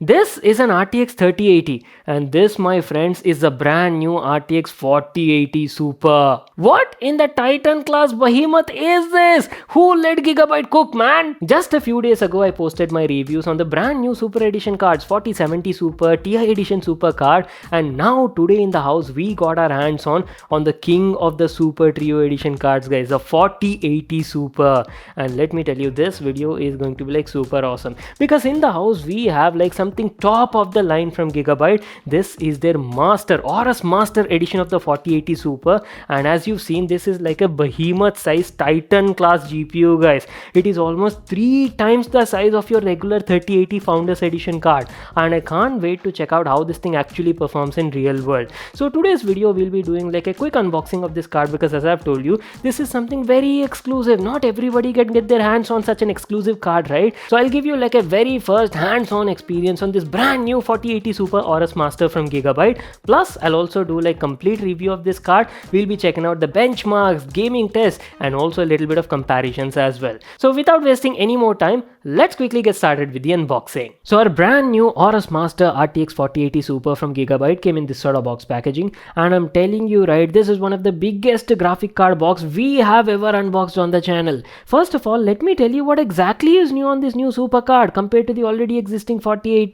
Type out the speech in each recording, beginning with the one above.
This is an RTX 3080 and this, my friends, is the brand new RTX 4080 Super. What in the Titan class behemoth is this? Who let Gigabyte cook, man? Just a few days ago I posted my reviews on the brand new Super Edition cards, 4070 Super, TI Edition Super card, and now today in the house we got our hands on the king of the Super Trio Edition cards, guys, the 4080 Super. And let me tell you, this video is going to be like super awesome because in the house we have like something top of the line from Gigabyte. This is their Aorus Master Edition of the 4080 Super, and as you've seen, this is like a behemoth size Titan class GPU, guys. It is almost 3 times the size of your regular 3080 Founders Edition card, and I can't wait to check out how this thing actually performs in real world. So today's video we'll be doing like a quick unboxing of this card because, as I've told you, this is something very exclusive. Not everybody can get their hands on such an exclusive card, right? So I'll give you like a very first hands-on experience on this brand new 4080 Super Aorus Master from Gigabyte. Plus I'll also do like complete review of this card. We'll be checking out the benchmarks, gaming tests, and also a little bit of comparisons as well. So without wasting any more time, let's quickly get started with the unboxing. So our brand new Aorus Master RTX 4080 Super from Gigabyte came in this sort of box packaging, and I'm telling you, right, this is one of the biggest graphic card box we have ever unboxed on the channel. First of all, let me tell you what exactly is new on this new Super card compared to the already existing 4080.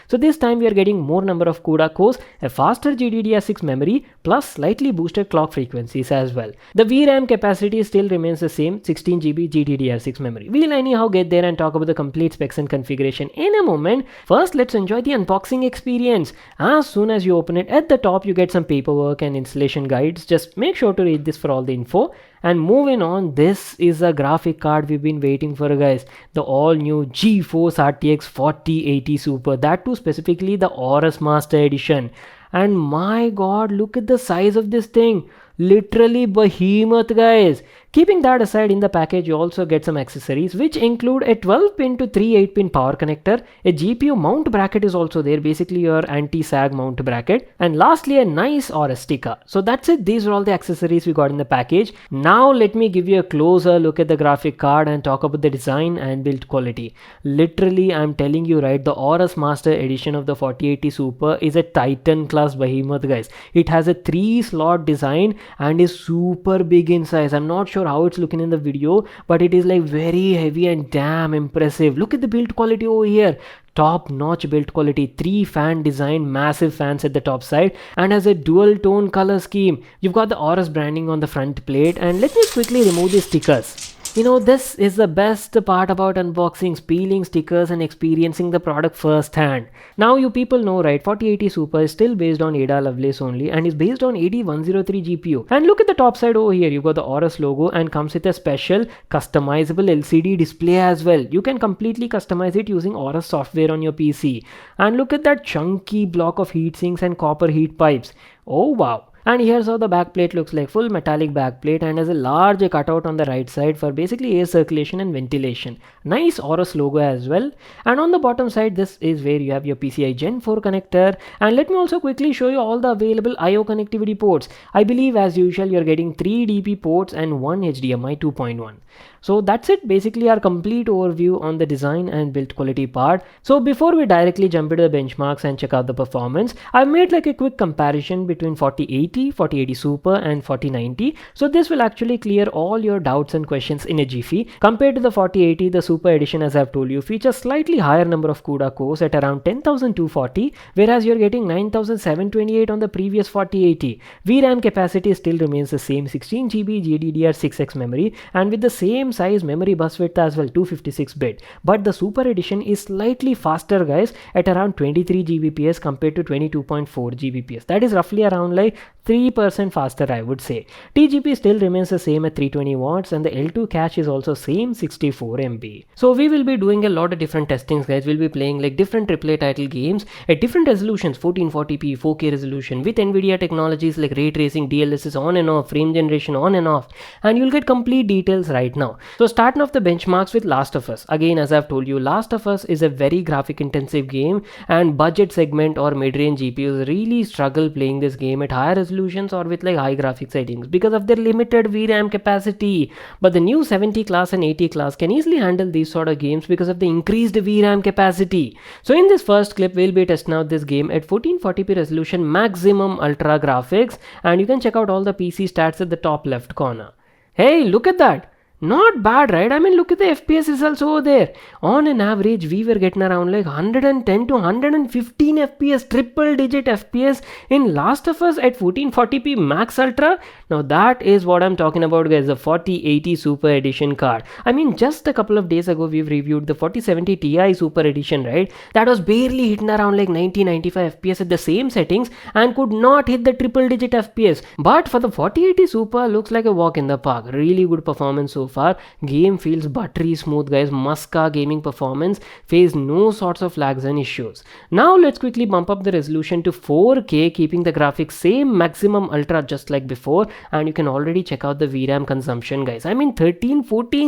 So this time we are getting more number of CUDA cores, a faster GDDR6 memory, plus slightly boosted clock frequencies as well. The VRAM capacity still remains the same, 16GB GDDR6 memory. We'll anyhow get there and talk about the complete specs and configuration in a moment. First, let's enjoy the unboxing experience. As soon as you open it, at the top you get some paperwork and installation guides. Just make sure to read this for all the info. And moving on, this is a graphic card we've been waiting for, guys. The all new GeForce RTX 4080 Super, that too specifically the Aorus Master Edition. And my god, look at the size of this thing. Literally behemoth, guys. Keeping that aside, in the package you also get some accessories which include a 12-pin to 3 8-pin power connector. A GPU mount bracket is also there, basically your anti-sag mount bracket, and lastly a nice Aorus sticker. So that's it, these are all the accessories we got in the package. Now let me give you a closer look at the graphic card and talk about the design and build quality. Literally, I'm telling you, right, the Aorus Master Edition of the 4080 Super is a Titan class behemoth, guys. It has a 3-slot design and is super big in size. I'm not sure how it's looking in the video, but it is like very heavy and damn impressive. Look at the build quality over here. Top notch build quality, 3 fan design, massive fans at the top side, and has a dual tone color scheme. You've got the Aorus branding on the front plate, and let me quickly remove the stickers. You know, this is the best part about unboxings, peeling stickers and experiencing the product firsthand. Now you people know, right, 4080 Super is still based on Ada Lovelace only and is based on AD103 GPU. And look at the top side over here, you've got the Aorus logo and comes with a special customizable LCD display as well. You can completely customize it using Aorus software on your PC. And look at that chunky block of heat sinks and copper heat pipes. Oh wow. And here's how the backplate looks like, full metallic backplate, and has a large cutout on the right side for basically air circulation and ventilation. Nice Aorus logo as well. And on the bottom side, this is where you have your PCI Gen 4 connector. And let me also quickly show you all the available IO connectivity ports. I believe as usual you're getting 3 DP ports and 1 HDMI 2.1. So that's it, basically our complete overview on the design and build quality part. So before we directly jump into the benchmarks and check out the performance, I've made like a quick comparison between 4080, 4080 Super and 4090. So this will actually clear all your doubts and questions in a jiffy. Compared to the 4080, the Super Edition, as I've told you, features slightly higher number of CUDA cores at around 10,240, whereas you're getting 9,728 on the previous 4080. VRAM capacity still remains the same, 16GB GDDR6X memory, and with the same size memory bus width as well, 256-bit. But the Super Edition is slightly faster, guys, at around 23 Gbps compared to 22.4 Gbps. That is roughly around like 3% faster, I would say. TGP still remains the same at 320 watts, and the L2 cache is also same, 64 MB. So we will be doing a lot of different testings, guys. We'll be playing like different AAA title games at different resolutions, 1440p, 4K resolution with NVIDIA technologies like ray tracing, DLSS on and off, frame generation on and off, and you'll get complete details right now. So starting off the benchmarks with Last of Us. Again, as I've told you, Last of Us is a very graphic intensive game, and budget segment or mid-range GPUs really struggle playing this game at higher resolution resolutions or with like high graphic settings because of their limited VRAM capacity. But the new 70 class and 80 class can easily handle these sort of games because of the increased VRAM capacity. So in this first clip, we'll be testing out this game at 1440p resolution maximum ultra graphics, and you can check out all the PC stats at the top left corner. Hey, look at that! Not bad, right? I mean, look at the FPS results over there. On an average, we were getting around like 110 to 115 FPS, triple digit FPS in Last of Us at 1440p Max Ultra. Now that is what I'm talking about, guys, the 4080 Super Edition card. I mean, just a couple of days ago, we've reviewed the 4070 Ti Super Edition, right? That was barely hitting around like 90-95 FPS at the same settings and could not hit the triple digit FPS. But for the 4080 Super, looks like a walk in the park. Really good performance so far. Game feels buttery smooth, guys. Muska gaming performance, faced no sorts of lags and issues. Now let's quickly bump up the resolution to 4K, keeping the graphics same maximum ultra just like before, and you can already check out the VRAM consumption, guys. I mean 13-14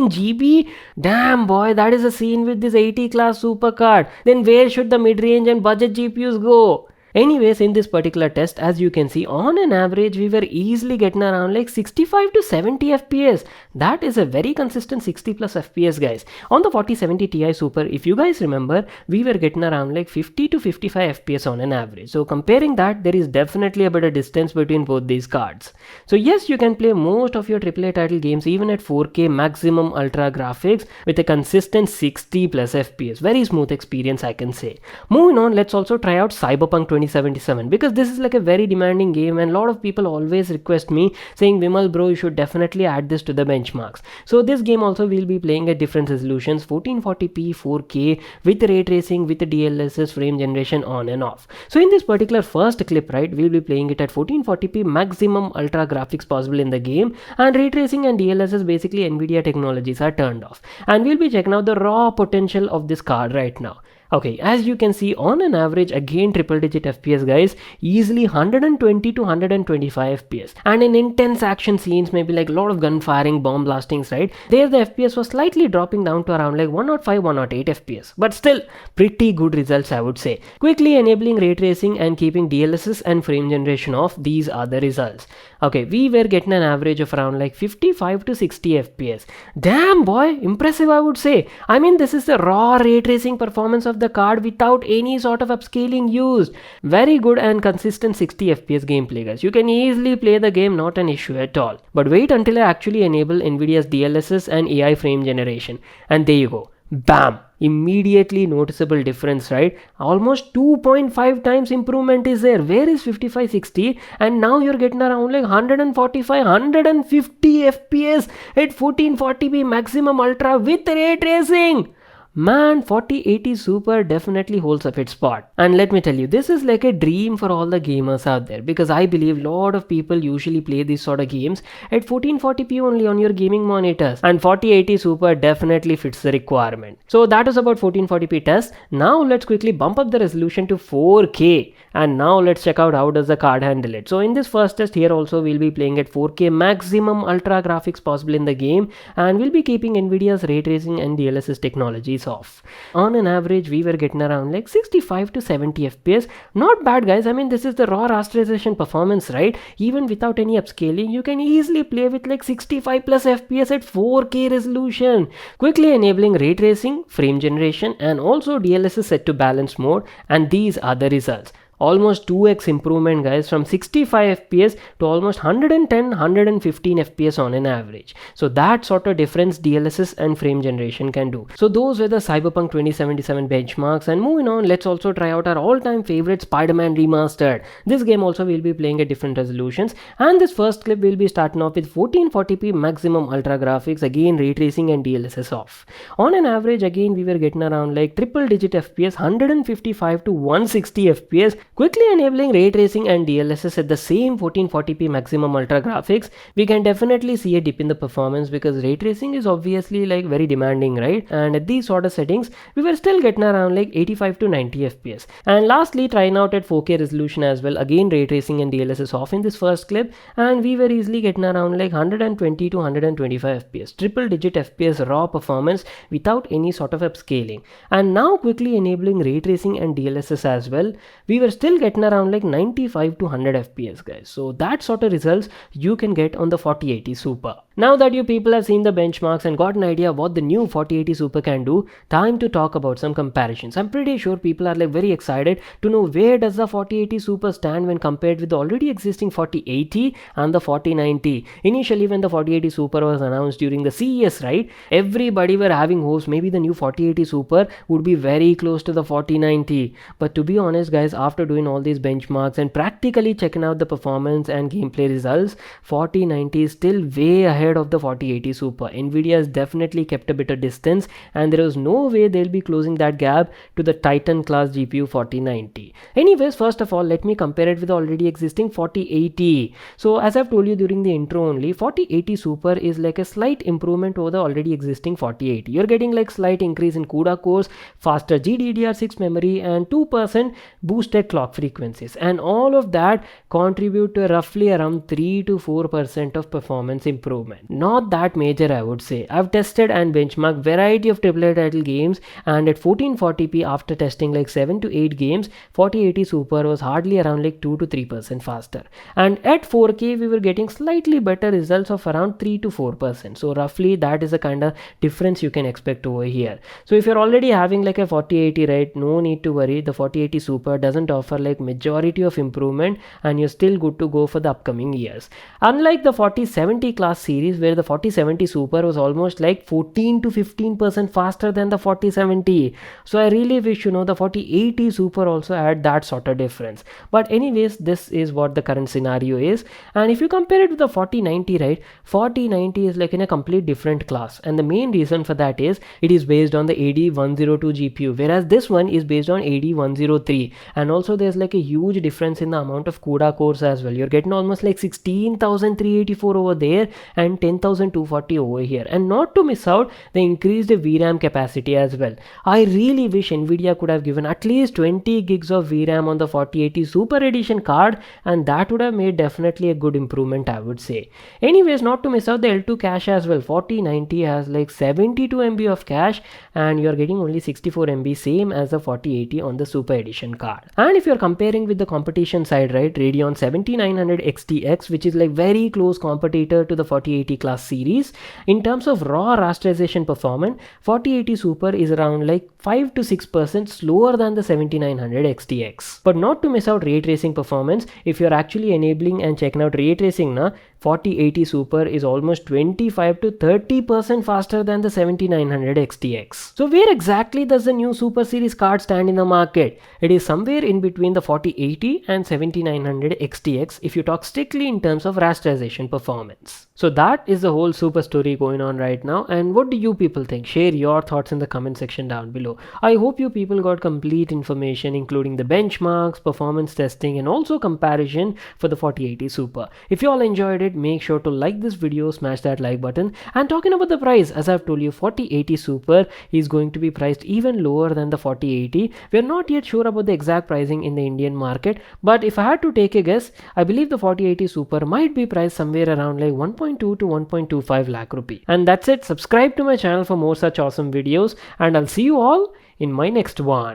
GB. Damn boy, that is a scene with this 80 class super card. Then where should the mid-range and budget GPUs go? Anyways, in this particular test, as you can see, on an average, we were easily getting around like 65 to 70 FPS. That is a very consistent 60 plus FPS, guys. On the 4070 Ti Super, if you guys remember, we were getting around like 50 to 55 FPS on an average. So comparing that, there is definitely a bit of distance between both these cards. So yes, you can play most of your AAA title games even at 4K maximum ultra graphics with a consistent 60 plus FPS. Very smooth experience, I can say. Moving on, let's also try out Cyberpunk 2077 because this is like a very demanding game and a lot of people always request me saying, Vimal bro, you should definitely add this to the benchmarks. So this game also will be playing at different resolutions, 1440p 4K with ray tracing, with the DLSS, frame generation on and off. So in this particular first clip, right, we'll be playing it at 1440p maximum ultra graphics possible in the game, and ray tracing and DLSS, basically Nvidia technologies, are turned off, and we'll be checking out the raw potential of this card right now. Okay, as you can see, on an average, again triple digit FPS, guys, easily 120 to 125 FPS. And in intense action scenes, maybe like a lot of gun firing, bomb blastings, right, there the FPS was slightly dropping down to around like 105, 108 FPS. But still, pretty good results, I would say. Quickly enabling ray tracing and keeping DLSS and frame generation off, these are the results. Okay, we were getting an average of around like 55 to 60 FPS. Damn boy, impressive, I would say. I mean, this is the raw ray tracing performance of the card without any sort of upscaling used. Very good and consistent 60 FPS gameplay, guys. You can easily play the game, not an issue at all. But wait until I actually enable Nvidia's DLSS and AI frame generation. And there you go. Bam! Immediately noticeable difference, right? Almost 2.5 times improvement is there. Where is 5560? And now you're getting around like 145, 150 FPS at 1440p maximum ultra with ray tracing. Man, 4080 Super definitely holds up its spot. And let me tell you, this is like a dream for all the gamers out there, because I believe a lot of people usually play these sort of games at 1440p only on your gaming monitors, and 4080 Super definitely fits the requirement. So that was about 1440p test. Now let's quickly bump up the resolution to 4K, and now let's check out how does the card handle it. So in this first test here also, we'll be playing at 4K maximum ultra graphics possible in the game, and we'll be keeping Nvidia's ray tracing and DLSS technologies off. On an average, we were getting around like 65 to 70 FPS. Not bad, guys. I mean, this is the raw rasterization performance, right? Even without any upscaling, you can easily play with like 65 plus FPS at 4K resolution. Quickly enabling ray tracing, frame generation, and also DLSS set to balance mode, and these are the results. Almost 2x improvement, guys, from 65 FPS to almost 110, 115 FPS on an average. So that sort of difference DLSS and frame generation can do. So those were the Cyberpunk 2077 benchmarks, and moving on, let's also try out our all-time favorite Spider-Man Remastered. This game also will be playing at different resolutions, and this first clip will be starting off with 1440p maximum ultra graphics, again ray tracing and DLSS off. On an average, again we were getting around like triple digit FPS, 155 to 160 FPS. Quickly enabling ray tracing and DLSS at the same 1440p maximum ultra graphics, we can definitely see a dip in the performance because ray tracing is obviously like very demanding, right? And at these sort of settings, we were still getting around like 85 to 90 FPS. And lastly, trying out at 4K resolution as well, again ray tracing and DLSS off in this first clip, and we were easily getting around like 120 to 125 FPS, triple digit FPS raw performance without any sort of upscaling. And now quickly enabling ray tracing and DLSS as well, we were still getting around like 95 to 100 FPS guys. So that sort of results you can get on the 4080 Super. Now that you people have seen the benchmarks and got an idea what the new 4080 Super can do, time to talk about some comparisons. I'm pretty sure people are like very excited to know where does the 4080 Super stand when compared with the already existing 4080 and the 4090. Initially when the 4080 Super was announced during the CES, right, everybody were having hopes maybe the new 4080 Super would be very close to the 4090. But to be honest guys, after doing all these benchmarks and practically checking out the performance and gameplay results, 4090 is still way ahead of the 4080 Super. Nvidia has definitely kept a bit of distance and there is no way they'll be closing that gap to the Titan class GPU 4090. Anyways, first of all, let me compare it with the already existing 4080. So as I've told you during the intro only, 4080 Super is like a slight improvement over the already existing 4080. You're getting like slight increase in CUDA cores, faster GDDR6 memory and 2% boosted clock frequencies, and all of that contribute to roughly around 3 to 4% of performance improvement. Not that major, I would say. I've tested and benchmarked variety of AAA title games, and at 1440p after testing like 7 to 8 games, 4080 Super was hardly around like 2 to 3% faster, and at 4K we were getting slightly better results of around 3 to 4%. So roughly that is the kind of difference you can expect over here. So if you're already having like a 4080, right, no need to worry. The 4080 Super doesn't offer like majority of improvement and you're still good to go for the upcoming years. Unlike the 4070 class series where the 4070 Super was almost like 14 to 15% faster than the 4070. So I really wish the 4080 Super also had that sort of difference. But anyways, this is what the current scenario is. And if you compare it with the 4090, right, 4090 is like in a complete different class, and the main reason for that is it is based on the AD102 GPU, whereas this one is based on AD103. And also there's like a huge difference in the amount of CUDA cores as well. You're getting almost like 16,384 over there and 10,240 over here. And not to miss out, they increased the VRAM capacity as well. I really wish Nvidia could have given at least 20 gigs of VRAM on the 4080 Super Edition card, and that would have made definitely a good improvement, I would say. Anyways, not to miss out the L2 cache as well. 4090 has like 72 MB of cache and you're getting only 64 MB, same as the 4080 on the Super Edition card. And if you're comparing with the competition side, right, Radeon 7900 XTX, which is like very close competitor to the 4080 class series, in terms of raw rasterization performance, 4080 Super is around like 5 to 6% slower than the 7900 XTX. But not to miss out ray tracing performance, if you're actually enabling and checking out ray tracing now, 4080 Super is almost 25 to 30% faster than the 7900 XTX. So where exactly does the new Super Series card stand in the market? It is somewhere in between the 4080 and 7900 XTX if you talk strictly in terms of rasterization performance. So that is the whole Super story going on right now, and what do you people think? Share your thoughts in the comment section down below. I hope you people got complete information including the benchmarks, performance testing and also comparison for the 4080 Super. If you all enjoyed it, make sure to like this video, smash that like button. And talking about the price, as I've told you, 4080 Super is going to be priced even lower than the 4080. We're not yet sure about the exact pricing in the Indian market, but if I had to take a guess, I believe the 4080 Super might be priced somewhere around like 1.2 to 1.25 lakh rupee. And that's it. Subscribe to my channel for more such awesome videos, and I'll see you all in my next one.